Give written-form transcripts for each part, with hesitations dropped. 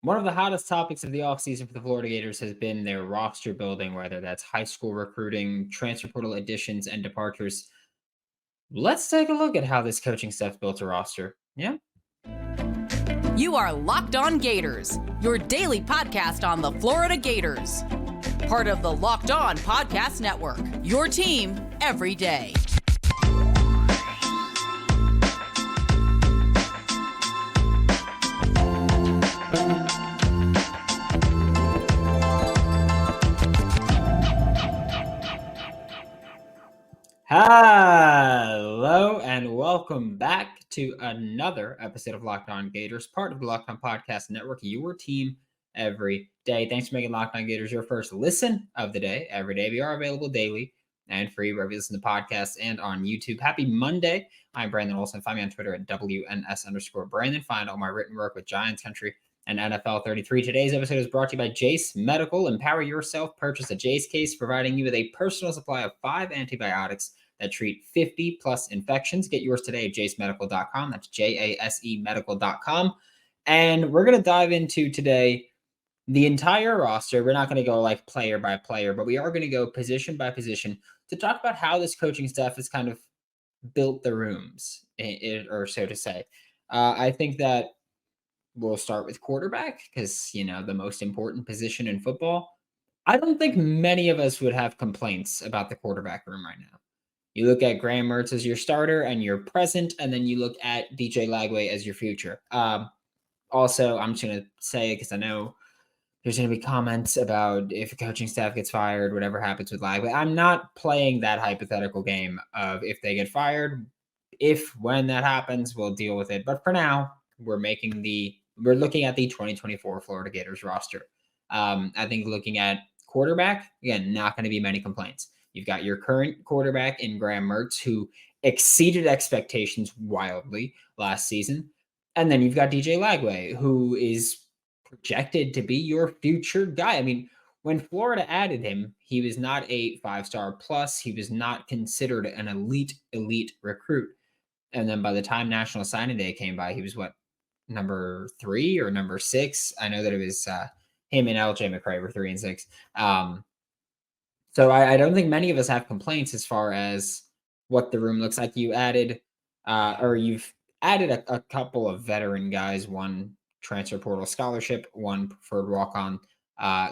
One of the hottest topics of the offseason for the Florida Gators has been their roster building, whether that's high school recruiting, transfer portal additions, and departures. Let's take a look at how this coaching staff built a roster. Yeah. You are Locked On Gators, your daily podcast on the Florida Gators. Part of the Locked On Podcast Network, your team every day. Hello and welcome back to another episode of Locked On Gators, part of the Locked On Podcast Network, your team every day. Thanks for making Locked On Gators your first listen of the day every day. We are available daily and free wherever you listen to podcasts and on YouTube. Happy Monday. I'm Brandon Olsen. Find me on Twitter at WNS_Brandon. Find all my written work with Giants Country and NFL 33. Today's episode is brought to you by Jace Medical. Empower yourself. Purchase a Jace case, providing you with a personal supply of 5 antibiotics that treat 50 plus infections. Get yours today at jasemedical.com. That's JASE medical.com. And we're going to dive into today the entire roster. We're not going to go like player by player, but we are going to go position by position to talk about how this coaching staff has kind of built the rooms, or so to say. I think that we'll start with quarterback because, the most important position in football. I don't think many of us would have complaints about the quarterback room right now. You look at Graham Mertz as your starter and your present, and then you look at DJ Lagway as your future. Also, I'm just going to say, because I know there's going to be comments about if a coaching staff gets fired, whatever happens with Lagway. I'm not playing that hypothetical game of if they get fired. When that happens, we'll deal with it. But for now, we're looking at the 2024 Florida Gators roster. I think looking at quarterback, again, not going to be many complaints. You've got your current quarterback in Graham Mertz, who exceeded expectations wildly last season. And then you've got DJ Lagway, who is projected to be your future guy. I mean, when Florida added him, he was not a 5-star plus. He was not considered an elite recruit. And then by the time National Signing Day came by, he was number 3 or number 6? I know that it was him and LJ McCray were 3 and 6. So I don't think many of us have complaints as far as what the room looks like. You've added a couple of veteran guys, one transfer portal scholarship, one preferred walk-on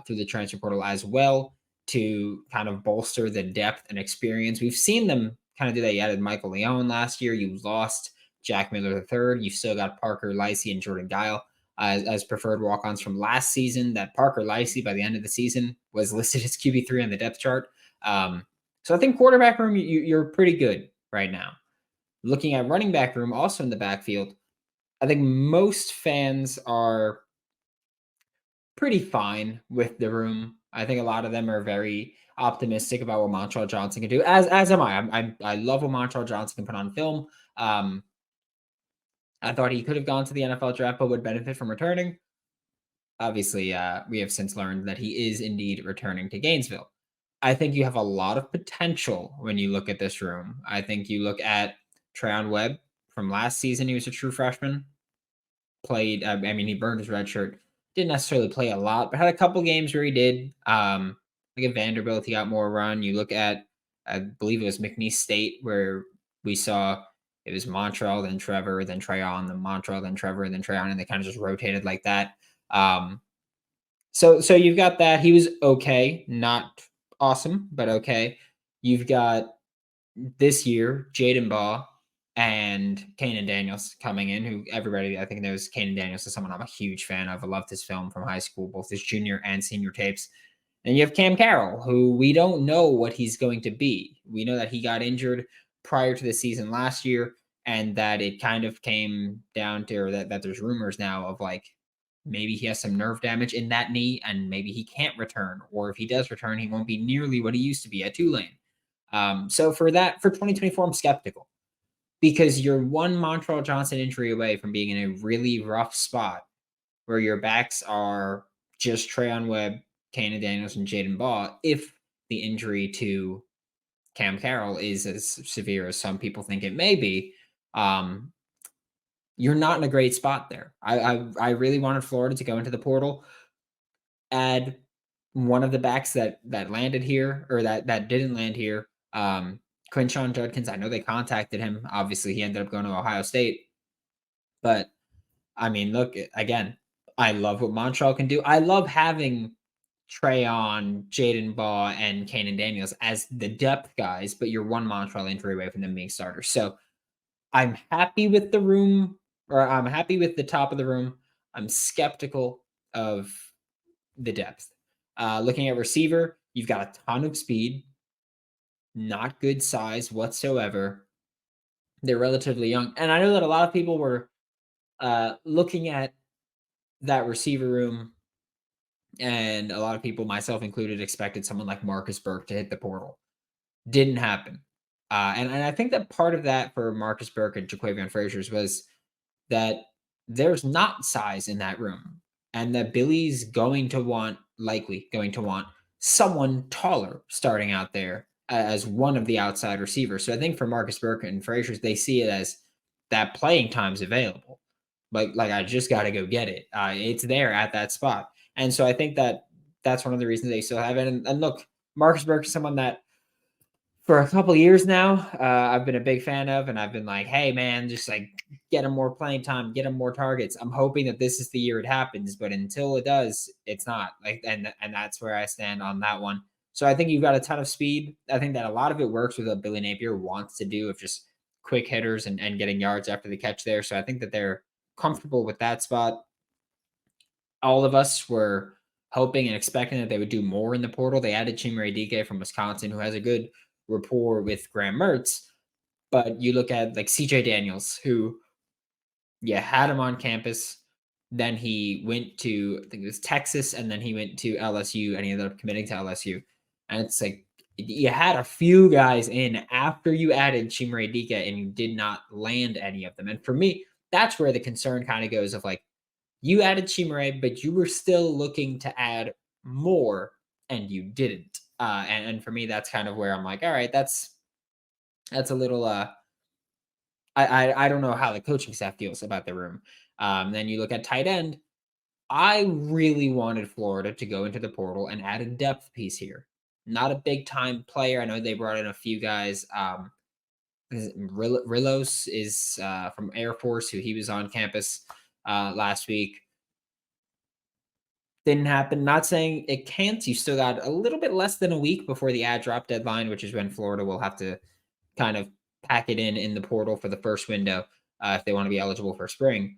through the transfer portal as well, to kind of bolster the depth and experience. We've seen them kind of do that. You added Michael Leone last year. You lost Jack Miller III. You've still got Parker Licey and Jordan Guile as preferred walk-ons from last season. That Parker Licey by the end of the season was listed as QB3 on the depth chart. So I think quarterback room, you're pretty good right now. Looking at running back room, also in the backfield, I think most fans are pretty fine with the room. I think a lot of them are very optimistic about what Montrell Johnson can do, as am I. I love what Montrell Johnson can put on film. I thought he could have gone to the NFL draft, but would benefit from returning. Obviously, we have since learned that he is indeed returning to Gainesville. I think you have a lot of potential when you look at this room. I think you look at Treon Webb from last season. He was a true freshman. Played, he burned his red shirt. Didn't necessarily play a lot, but had a couple games where he did. Like at Vanderbilt, he got more run. You look at, I believe it was McNeese State, where we saw it was Montrell, then Trevor, then Treon, then Montrell, then Trevor, then Treon, and they kind of just rotated like that. So you've got that. He was okay, not awesome, but okay. You've got this year Jaden Baugh and Kanan Daniels coming in, who everybody I think knows. Kanan Daniels is someone I'm a huge fan of. I loved his film from high school, both his junior and senior tapes. And you have Cam Carroll, who we don't know what he's going to be. We know that he got injured prior to the season last year, and that it kind of came down to, or that there's rumors now of like maybe he has some nerve damage in that knee and maybe he can't return, or if he does return, he won't be nearly what he used to be at Tulane. So for 2024, I'm skeptical, because you're one Montrell Johnson injury away from being in a really rough spot where your backs are just Treon Webb, Kanan Daniels, and Jaden Baugh, if the injury to Cam Carroll is as severe as some people think it may be. you're not in a great spot there. I really wanted Florida to go into the portal, add one of the backs that landed here or that didn't land here. Quinshawn Judkins, I know they contacted him. Obviously, he ended up going to Ohio State. But I mean, look, again, I love what Montreal can do. I love having Trayon, Jaden Baugh, and Kanan Daniels as the depth guys, but you're one Montreal injury away from them being starters. So I'm happy with the room, or I'm happy with the top of the room. I'm skeptical of the depth. Looking at receiver, you've got a ton of speed, not good size whatsoever. They're relatively young. And I know that a lot of people were looking at that receiver room, and a lot of people, myself included, expected someone like Marcus Burke to hit the portal. Didn't happen. And I think that part of that for Marcus Burke and Jaquavion Frazier's was that there's not size in that room, and that Billy's likely going to want someone taller starting out there as one of the outside receivers. So I think for Marcus Burke and Frazier's, they see it as that playing time's available. Like I just got to go get it. It's there at that spot. And so I think that that's one of the reasons they still have it. And look, Marcus Burke is someone that for a couple years now, I've been a big fan of, and I've been like, hey man, just like get him more playing time, get him more targets. I'm hoping that this is the year it happens, but until it does, it's not. Like, and that's where I stand on that one. So I think you've got a ton of speed. I think that a lot of it works with what Billy Napier wants to do of just quick hitters and getting yards after the catch there. So I think that they're comfortable with that spot. All of us were hoping and expecting that they would do more in the portal. They added Chimere Dike from Wisconsin, who has a good rapport with Graham Mertz. But you look at like CJ Daniels, who had him on campus. Then he went to, I think it was Texas, and then he went to LSU, and he ended up committing to LSU. And it's like you had a few guys in after you added Chimere Dike, and you did not land any of them. And for me, that's where the concern kind of goes of like, you added Chimere, but you were still looking to add more, and you didn't. And for me, that's kind of where I'm like, all right, that's a little. I don't know how the coaching staff feels about the room. Then you look at tight end. I really wanted Florida to go into the portal and add a depth piece here. Not a big time player. I know they brought in a few guys. Rillos is from Air Force, who he was on campus last week. Didn't happen. Not saying it can't. You still got a little bit less than a week before the ad drop deadline, which is when Florida will have to kind of pack it in the portal for the first window if they want to be eligible for spring.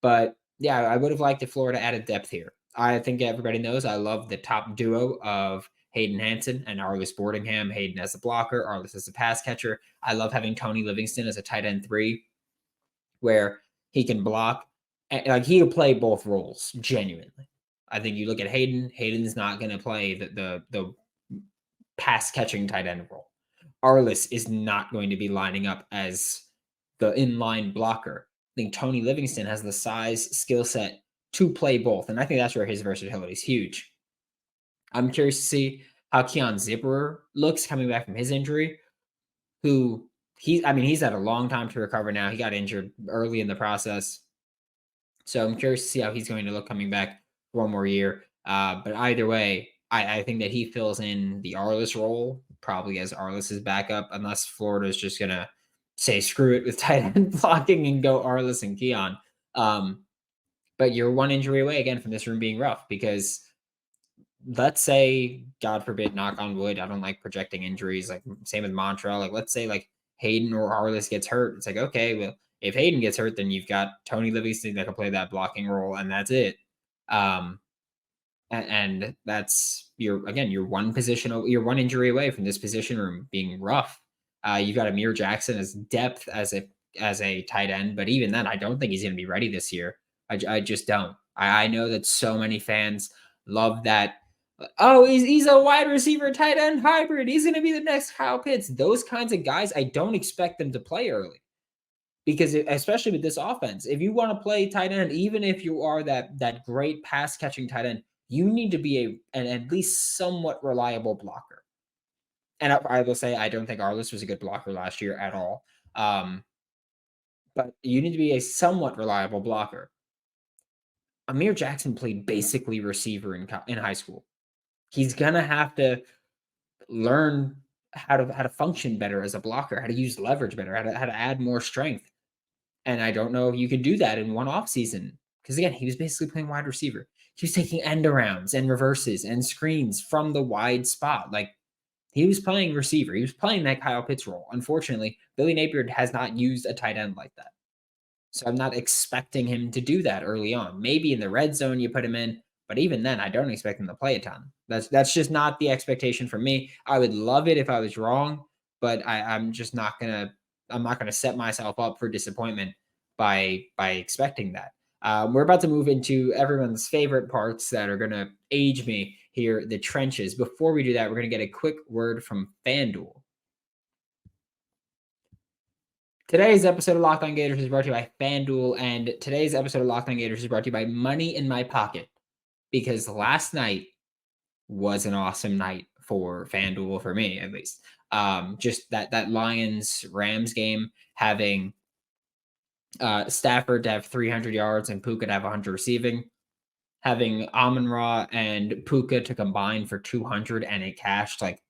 But yeah, I would have liked if Florida added depth here. I think everybody knows I love the top duo of Hayden Hansen and Arlis Boardingham. Hayden as a blocker, Arlis as a pass catcher. I love having Tony Livingston as a tight end 3, where he can block. And, like, he will play both roles genuinely. I think you look at Hayden. Hayden's not going to play the pass catching tight end role. Arlis is not going to be lining up as the inline blocker. I think Tony Livingston has the size, skill set to play both, and I think that's where his versatility is huge. I'm curious to see how Keon Zipperer looks coming back from his injury. He's had a long time to recover now. He got injured early in the process. So I'm curious to see how he's going to look coming back one more year. But either way, I think that he fills in the Arlis role, probably as Arlis's backup, unless Florida is just going to say screw it with tight end blocking and go Arlis and Keon. But you're one injury away again from this room being rough, because let's say, God forbid, knock on wood, I don't like projecting injuries, like same with Montreal. Like, let's say like Hayden or Arlis gets hurt. It's like, okay, well, if Hayden gets hurt, then you've got Tony Livingston that can play that blocking role, and that's it. And that's you're one injury away from this position room being rough. You've got Amir Jackson as depth as a tight end, but even then, I don't think he's going to be ready this year. I just don't. I know that so many fans love that. Oh, he's a wide receiver tight end hybrid. He's going to be the next Kyle Pitts. Those kinds of guys, I don't expect them to play early. Because especially with this offense, if you want to play tight end, even if you are that great pass catching tight end, you need to be an at least somewhat reliable blocker. And I will say, I don't think Arlis was a good blocker last year at all. but you need to be a somewhat reliable blocker. Amir Jackson played basically receiver in high school. He's gonna have to learn how to function better as a blocker, how to use leverage better, how to add more strength. And I don't know if you could do that in one off season. Because again, he was basically playing wide receiver. He was taking end arounds and reverses and screens from the wide spot. Like he was playing receiver. He was playing that Kyle Pitts role. Unfortunately, Billy Napier has not used a tight end like that. So I'm not expecting him to do that early on. Maybe in the red zone you put him in, but even then, I don't expect him to play a ton. That's just not the expectation for me. I would love it if I was wrong, but I'm just not gonna. I'm not gonna set myself up for disappointment by expecting that. We're about to move into everyone's favorite parts that are gonna age me here, the trenches. Before we do that, we're gonna get a quick word from FanDuel. Today's episode of Locked On Gators is brought to you by FanDuel, and today's episode of Locked On Gators is brought to you by Money in My Pocket, because last night was an awesome night for FanDuel, for me at least. Just that Lions-Rams game, having Stafford to have 300 yards and Puka to have 100 receiving, having Amon-Ra and Puka to combine for 200, and it cashed like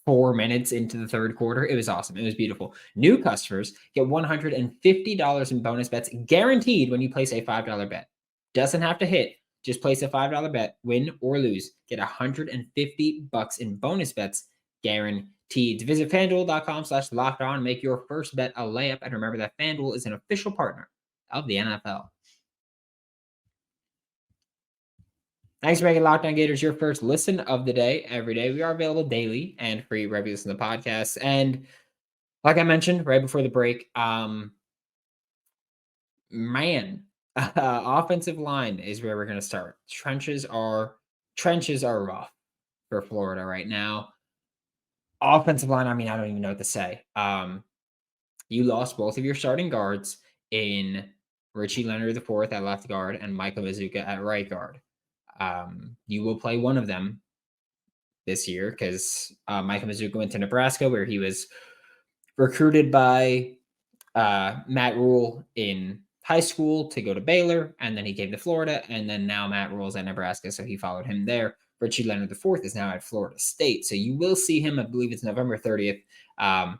4 minutes into the third quarter. It was awesome. It was beautiful. New customers get $150 in bonus bets guaranteed when you place a $5 bet. Doesn't have to hit. Just place a $5 bet, win or lose. Get $150 in bonus bets guaranteed. Visit FanDuel.com/lockedon and make your first bet a layup. And remember that FanDuel is an official partner of the NFL. Thanks for making Locked On Gators your first listen of the day every day. We are available daily and free wherever you listen to the podcast. And like I mentioned right before the break, offensive line is where we're going to start. Trenches are rough for Florida right now. Offensive line, I mean, I don't even know what to say. You lost both of your starting guards in Richie Leonard IV at left guard and Michael Mazuka at right guard. You will play one of them this year because Michael Mazuka went to Nebraska, where he was recruited by Matt Rule in high school to go to Baylor, and then he came to Florida, and then now Matt Rule's at Nebraska, so he followed him there. Richie Leonard IV is now at Florida State, so you will see him. I believe it's November 30th. So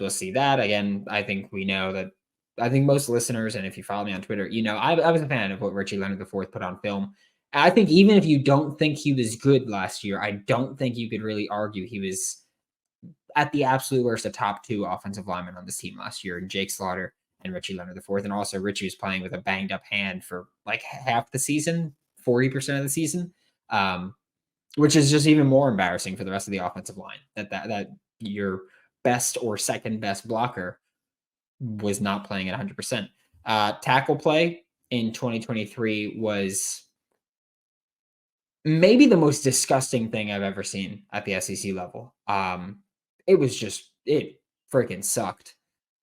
we'll see that. Again, I think we know that. I think most listeners, and if you follow me on Twitter, you know I was a fan of what Richie Leonard IV put on film. I think even if you don't think he was good last year, I don't think you could really argue he was at the absolute worst a top two offensive lineman on this team last year, and Jake Slaughter and Richie Leonard IV. And also Richie was playing with a banged up hand for like half the season, 40% of the season, which is just even more embarrassing for the rest of the offensive line, that your best or second best blocker was not playing at 100%. Tackle play in 2023 was maybe the most disgusting thing I've ever seen at the SEC level. It freaking sucked.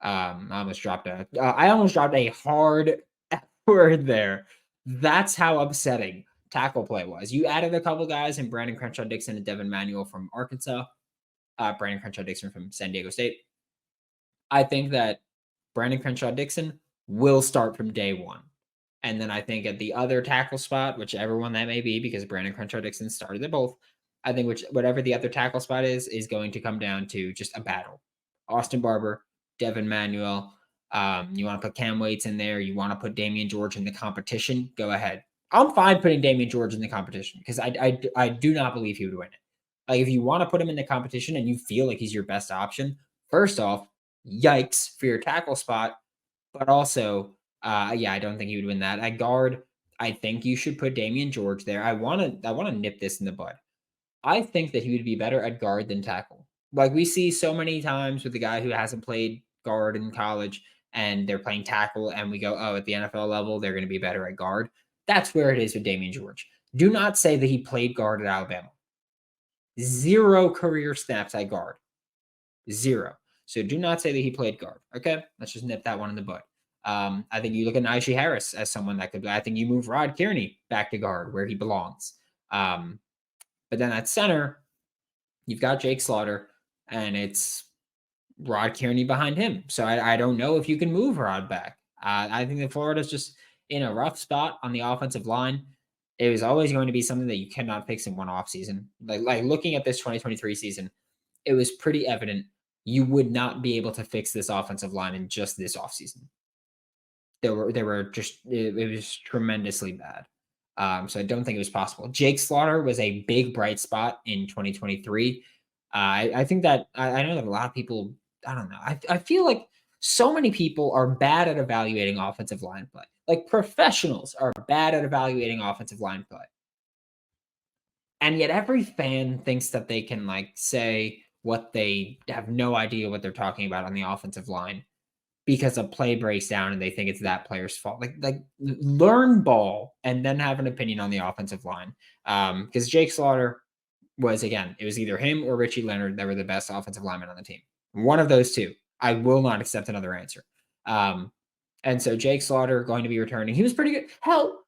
I almost dropped a hard F word there. That's how upsetting tackle play was. You added a couple guys in Brandon Crenshaw Dixon and Devin Manuel from Arkansas, Brandon Crenshaw Dixon from San Diego State. I think that Brandon Crenshaw Dixon will start from day one. And then I think at the other tackle spot, whichever one that may be, because Brandon Crenshaw Dixon started at both, I think whatever the other tackle spot is going to come down to just a battle. Austin Barber, Devin Manuel. You want to put Cam Waits in there. You want to put Damian George in the competition. Go ahead. I'm fine putting Damian George in the competition because I do not believe he would win it. Like if you want to put him in the competition and you feel like he's your best option, first off, yikes for your tackle spot. But also, I don't think he would win that. At guard, I think you should put Damian George there. I want to nip this in the bud. I think that he would be better at guard than tackle. Like we see so many times with the guy who hasn't played guard in college and they're playing tackle, and we go, oh, at the NFL level, they're going to be better at guard. That's where it is with Damian George. Do not say that he played guard at Alabama. 0 career snaps at guard. 0. So do not say that he played guard. Okay, let's just nip that one in the bud. I think you look at Najee Harris as someone that could. I think you move Rod Kearney back to guard where he belongs. But then at center, you've got Jake Slaughter, and it's Rod Kearney behind him. So I don't know if you can move Rod back. I think that Florida's just in a rough spot on the offensive line. It was always going to be something that you cannot fix in one offseason. Like looking at this 2023 season, it was pretty evident you would not be able to fix this offensive line in just this offseason. They were just it was tremendously bad. So I don't think it was possible. Jake Slaughter was a big bright spot in 2023. I think that I know that a lot of people, I don't know. I feel like so many people are bad at evaluating offensive line play. Like professionals are bad at evaluating offensive line play. And yet every fan thinks that they can like say what they have no idea what they're talking about on the offensive line because a play breaks down and they think it's that player's fault. Like learn ball and then have an opinion on the offensive line. Because Jake Slaughter was, again, it was either him or Richie Leonard that were the best offensive linemen on the team. One of those two. I will not accept another answer. And so Jake Slaughter going to be returning. He was pretty good. Hell,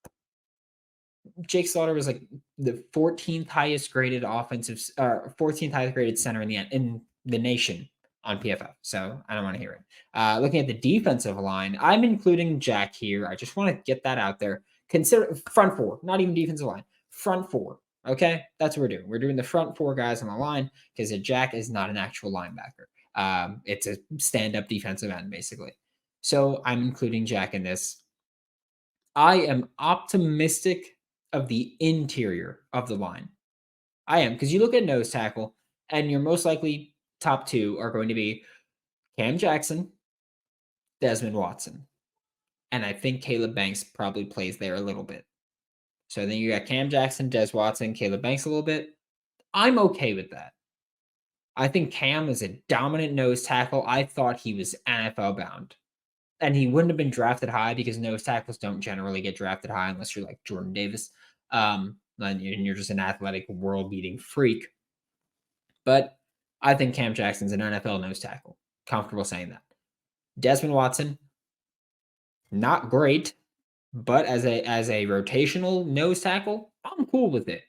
Jake Slaughter was like the 14th highest graded 14th highest graded center in the nation on PFF. So I don't want to hear it. Looking at the defensive line, I'm including Jack here. I just want to get that out there. Consider front four, not even defensive line, front four. Okay, that's what we're doing. We're doing the front four guys on the line because Jack is not an actual linebacker. It's a stand-up defensive end, basically. So I'm including Jack in this. I am optimistic of the interior of the line. I am, because you look at nose tackle, and your most likely top two are going to be Cam Jackson, Desmond Watson. And I think Caleb Banks probably plays there a little bit. So then you got Cam Jackson, Des Watson, Caleb Banks a little bit. I'm okay with that. I think Cam is a dominant nose tackle. I thought he was NFL bound. And he wouldn't have been drafted high because nose tackles don't generally get drafted high unless you're like Jordan Davis. And you're just an athletic world-beating freak. But I think Cam Jackson's an NFL nose tackle. Comfortable saying that. Desmond Watson, not great, but as a rotational nose tackle, I'm cool with it.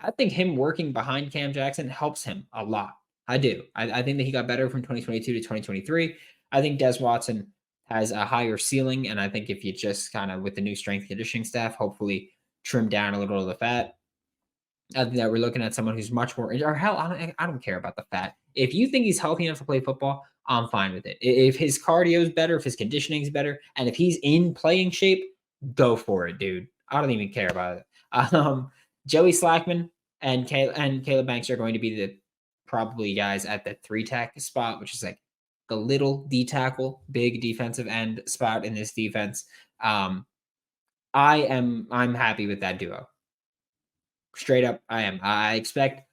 I think him working behind Cam Jackson helps him a lot. I do. I think that he got better from 2022 to 2023. I think Des Watson has a higher ceiling, and I think if you just kind of, with the new strength conditioning staff, hopefully trim down a little of the fat, I think that we're looking at someone who's much more, or hell, I don't care about the fat. If you think he's healthy enough to play football, I'm fine with it. If his cardio is better, if his conditioning is better, and if he's in playing shape, go for it, dude. I don't even care about it. Joey Slackman and Caleb Banks are going to be the probably guys at the 3-tech spot, which is like the little D tackle, big defensive end spot in this defense. I'm happy with that duo. Straight up, I am. I expect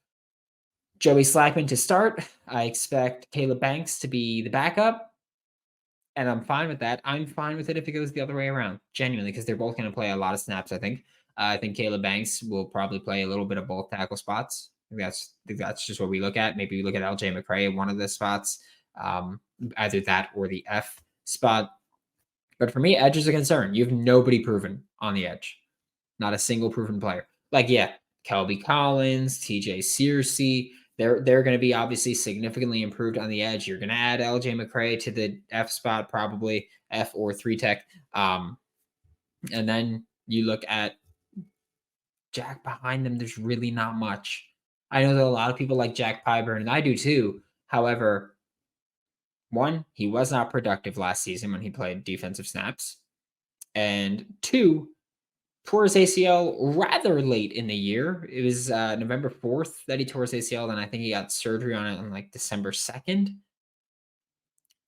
Joey Slackman to start. I expect Caleb Banks to be the backup. And I'm fine with that. I'm fine with it if it goes the other way around, genuinely, because they're both going to play a lot of snaps, I think. I think Caleb Banks will probably play a little bit of both tackle spots. I think that's just what we look at. Maybe we look at LJ McCray at one of the spots, either that or the F spot. But for me, edge is a concern. You have nobody proven on the edge. Not a single proven player. Like, yeah, Kelby Collins, TJ Searcy, they're going to be obviously significantly improved on the edge. You're going to add LJ McCray to the F spot, probably F or 3-tech. And then you look at Jack behind them. There's really not much. I know that a lot of people like Jack Pyburn, and I do too. However, one, he was not productive last season when he played defensive snaps. And two, tore his ACL rather late in the year. It was November 4th that he tore his ACL, and I think he got surgery on it on like December 2nd.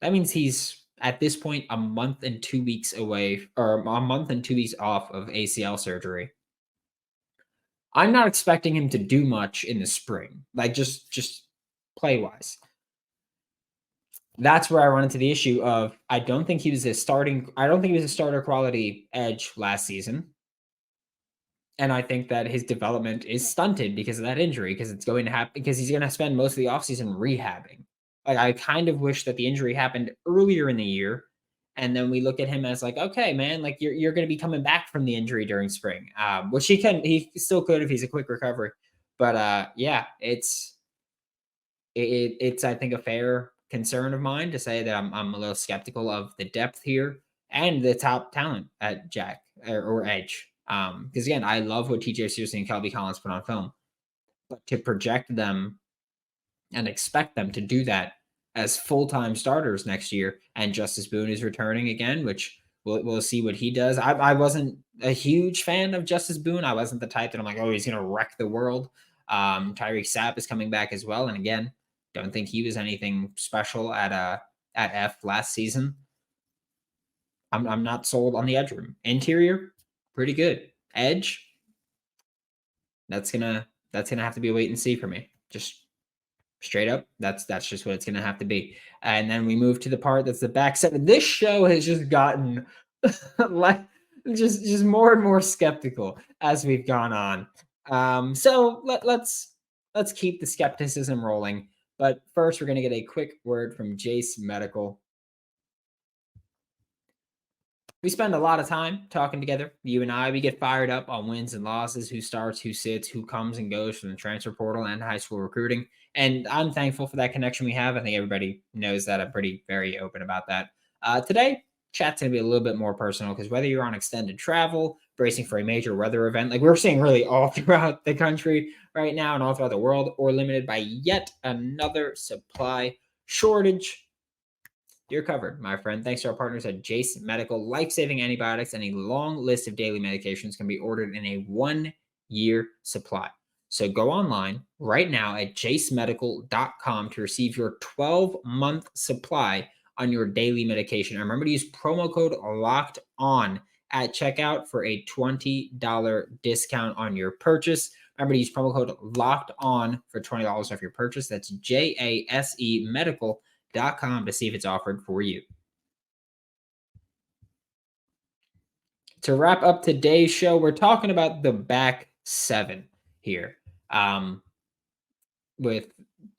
That means he's at this point a month and 2 weeks away, or a month and 2 weeks off of ACL surgery. I'm not expecting him to do much in the spring, like just play wise. That's where I run into the issue of I don't think he was a starter quality edge last season. And I think that his development is stunted because of that injury, because it's going to happen, because he's going to spend most of the offseason rehabbing. Like, I kind of wish that the injury happened earlier in the year. And then we look at him as like, okay, man, like you're going to be coming back from the injury during spring, which he still could if he's a quick recovery. But yeah, it's I think a fair concern of mine to say that I'm a little skeptical of the depth here and the top talent at Jack or edge. Because again, I love what TJ Searcy and Kelby Collins put on film, but to project them and expect them to do that as full-time starters next year, and Justice Boone is returning again, which we'll see what he does. I wasn't a huge fan of Justice Boone. I wasn't the type that I'm like, oh, he's gonna wreck the world. Tyreek Sapp is coming back as well, and again, don't think he was anything special at F last season. I'm not sold on the edge room. Interior, pretty good. Edge, that's gonna have to be a wait and see for me. Just straight up, that's just what it's gonna have to be. And then we move to the part that's the back seven. This show has just gotten like just more and more skeptical as we've gone on. So let's keep the skepticism rolling. But first, we're gonna get a quick word from Jace Medical. We spend a lot of time talking together, you and I. We get fired up on wins and losses, who starts, who sits, who comes and goes from the transfer portal and high school recruiting. And I'm thankful for that connection we have. I think everybody knows that. I'm very open about that. Today, chat's going to be a little bit more personal because whether you're on extended travel, bracing for a major weather event, like we're seeing really all throughout the country right now and all throughout the world, or limited by yet another supply shortage, you're covered, my friend. Thanks to our partners at Jace Medical. Life-saving antibiotics and a long list of daily medications can be ordered in a 1-year supply. So go online right now at jacemedical.com to receive your 12-month supply on your daily medication. And remember to use promo code LOCKED ON at checkout for a $20 discount on your purchase. Remember to use promo code LOCKED ON for $20 off your purchase. That's JASE Medical.com to see if it's offered for you. To wrap up today's show, we're talking about the back seven here. With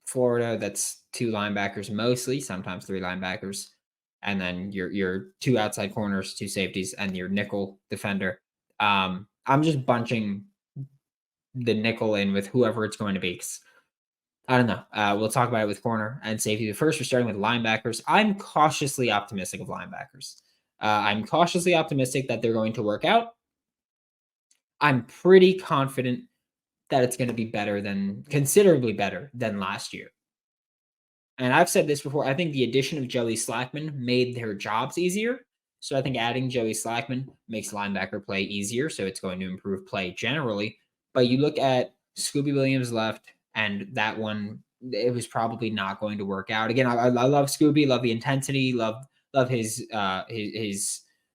Florida, that's 2 linebackers mostly, sometimes 3 linebackers, and then your 2 outside corners, 2 safeties, and your nickel defender. I'm just bunching the nickel in with whoever it's going to be. I don't know. We'll talk about it with corner and safety. But first, we're starting with linebackers. I'm cautiously optimistic of linebackers. I'm cautiously optimistic that they're going to work out. I'm pretty confident that it's going to be considerably better than last year. And I've said this before. I think the addition of Joey Slackman made their jobs easier. So I think adding Joey Slackman makes linebacker play easier. So it's going to improve play generally. But you look at Scooby Williams left, and that one, it was probably not going to work out. Again, I love Scooby, love the intensity, love his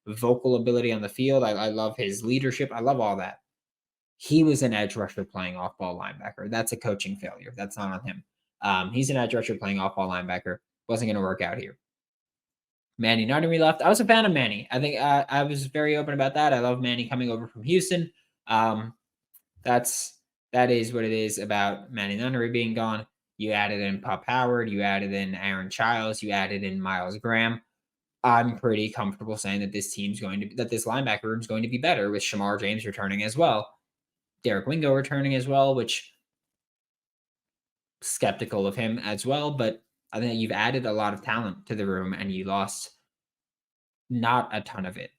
vocal ability on the field. I love his leadership. I love all that. He was an edge rusher playing off-ball linebacker. That's a coaching failure. That's not on him. He's an edge rusher playing off-ball linebacker. Wasn't going to work out here. Manny Nunnery left. I was a fan of Manny. I think I was very open about that. I love Manny coming over from Houston. That is what it is about Manny Nunnery being gone. You added in Pup Howard. You added in Aaron Childs. You added in Miles Graham. I'm pretty comfortable saying that this linebacker room is going to be better with Shamar James returning as well. Derek Wingo returning as well, which skeptical of him as well. But I think you've added a lot of talent to the room and you lost not a ton of it.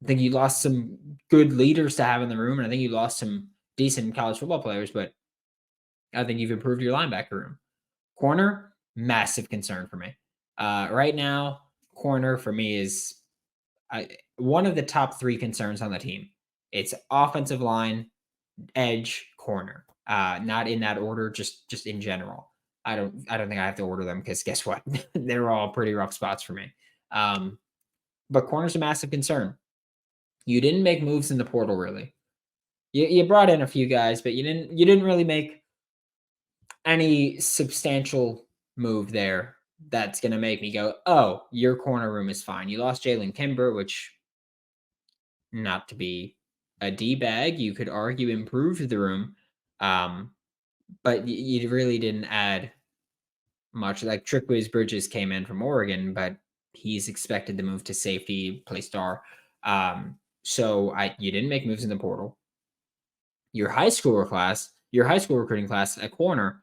I think you lost some good leaders to have in the room, and I think you lost some decent college football players, but I think you've improved your linebacker room. Corner, massive concern for me. Right now, corner for me is one of the top 3 concerns on the team. It's offensive line, edge, corner. Not in that order, just in general. I don't think I have to order them because guess what? They're all pretty rough spots for me. But corner's a massive concern. You didn't make moves in the portal, really. You brought in a few guys, but you didn't really make any substantial move there that's going to make me go, oh, your corner room is fine. You lost Jalen Kimber, which, not to be a D-bag, you could argue improved the room, but you really didn't add much. Like Trickwiz Bridges came in from Oregon, but he's expected to move to safety, play star. So you didn't make moves in the portal. Your high school recruiting class at corner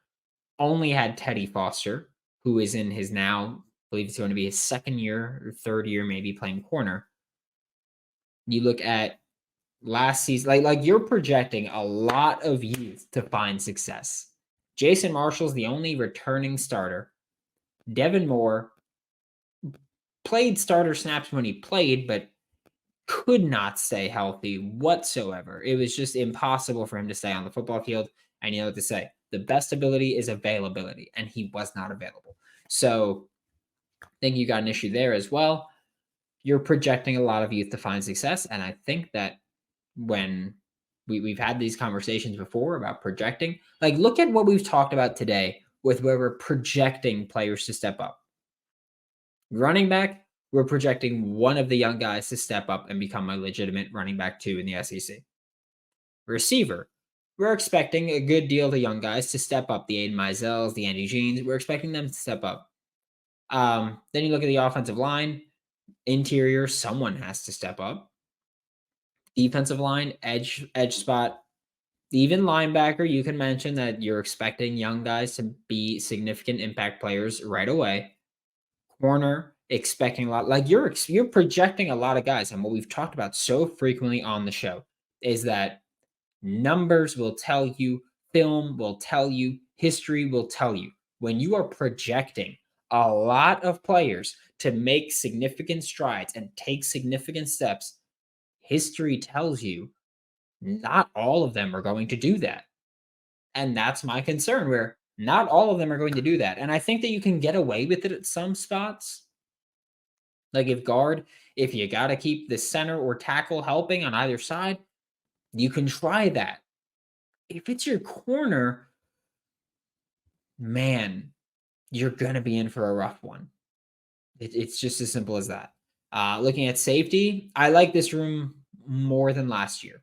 only had Teddy Foster, who is in his now, I believe it's going to be his second year or third year, maybe playing corner. You look at last season, like you're projecting a lot of youth to find success. Jason Marshall's the only returning starter. Devin Moore played starter snaps when he played, but could not stay healthy whatsoever. It was just impossible for him to stay on the football field. And you know what to say. The best ability is availability, and he was not available. So I think you got an issue there as well. You're projecting a lot of youth to find success. And I think that when we've had these conversations before about projecting, like look at what we've talked about today with where we're projecting players to step up. Running back, we're projecting one of the young guys to step up and become a legitimate running back 2 in the SEC. Receiver, we're expecting a good deal of the young guys to step up. The Aiden Mizels, the Andy Jeans, we're expecting them to step up. Then you look at the offensive line. Interior, someone has to step up. Defensive line, edge spot. Even linebacker, you can mention that you're expecting young guys to be significant impact players right away. Corner, expecting a lot. Like you're projecting a lot of guys. And what we've talked about so frequently on the show is that numbers will tell you, film will tell you, history will tell you. When you are projecting a lot of players to make significant strides and take significant steps, history tells you not all of them are going to do that. And that's my concern, where not all of them are going to do that. And I think that you can get away with it at some spots. Like if you got to keep the center or tackle helping on either side, you can try that. If it's your corner, man, you're going to be in for a rough one. It's just as simple as that. Looking at safety, I like this room more than last year.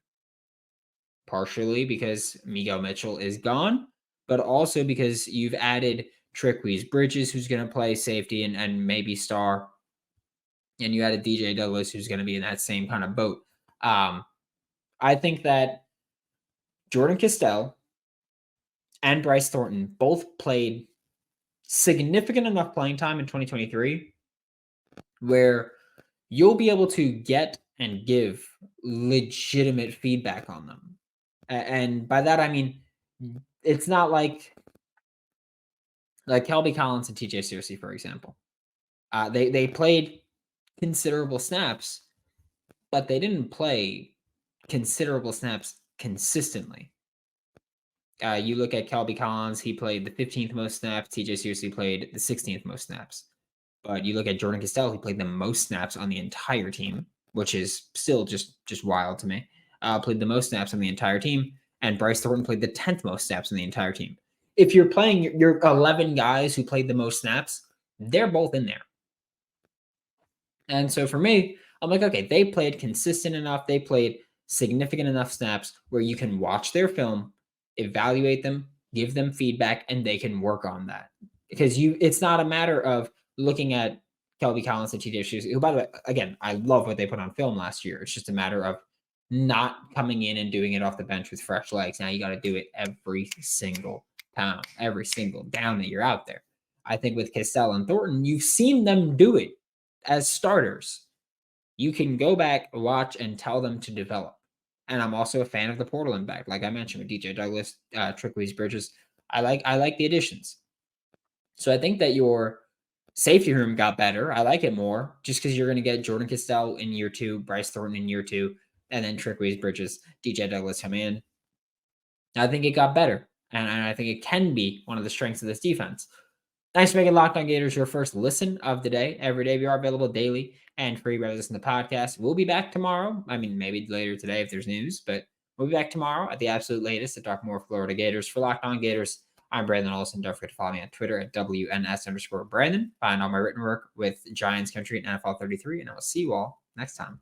Partially because Migo Mitchell is gone, but also because you've added Trickwise Bridges, who's going to play safety and maybe star. And you added DJ Douglas, who's going to be in that same kind of boat. I think that Jordan Castell and Bryce Thornton both played significant enough playing time in 2023 where you'll be able to get and give legitimate feedback on them. And by that, I mean, it's not like Kelby Collins and TJ Searcy, for example. They played considerable snaps, but they didn't play considerable snaps consistently. You look at Kelby Collins, he played the 15th most snaps. TJ Searcy played the 16th most snaps. But you look at Jordan Castell, he played the most snaps on the entire team, which is still just wild to me. Played the most snaps on the entire team, and Bryce Thornton played the 10th most snaps on the entire team. If you're playing your 11 guys who played the most snaps, they're both in there. And so for me, I'm like, okay, they played consistent enough. They played significant enough snaps where you can watch their film, evaluate them, give them feedback, and they can work on that. Because it's not a matter of looking at Kelby Collins and TJ Searcy, who, by the way, again, I love what they put on film last year. It's just a matter of not coming in and doing it off the bench with fresh legs. Now you got to do it every single time, every single down that you're out there. I think with Castell and Thornton, you've seen them do it as starters. You can go back, watch, and tell them to develop. And I'm also a fan of the portal impact, like I mentioned with DJ Douglas, Trickwise Bridges. I like the additions. So I think that your safety room got better. I like it more just because you're going to get Jordan Castell in year 2, Bryce Thornton in year 2, and then Trickwise Bridges, DJ Douglas come in. I think it got better, and I think it can be one of the strengths of this defense. Thanks for making Locked On Gators your first listen of the day. Every day we are available daily and free by listening to the podcast. We'll be back tomorrow. I mean, maybe later today if there's news, but we'll be back tomorrow at the absolute latest to talk more Florida Gators. For Locked On Gators, I'm Brandon Olsen. Don't forget to follow me on Twitter at WNS_Brandon. Find all my written work with Giants Country and NFL 33, and I will see you all next time.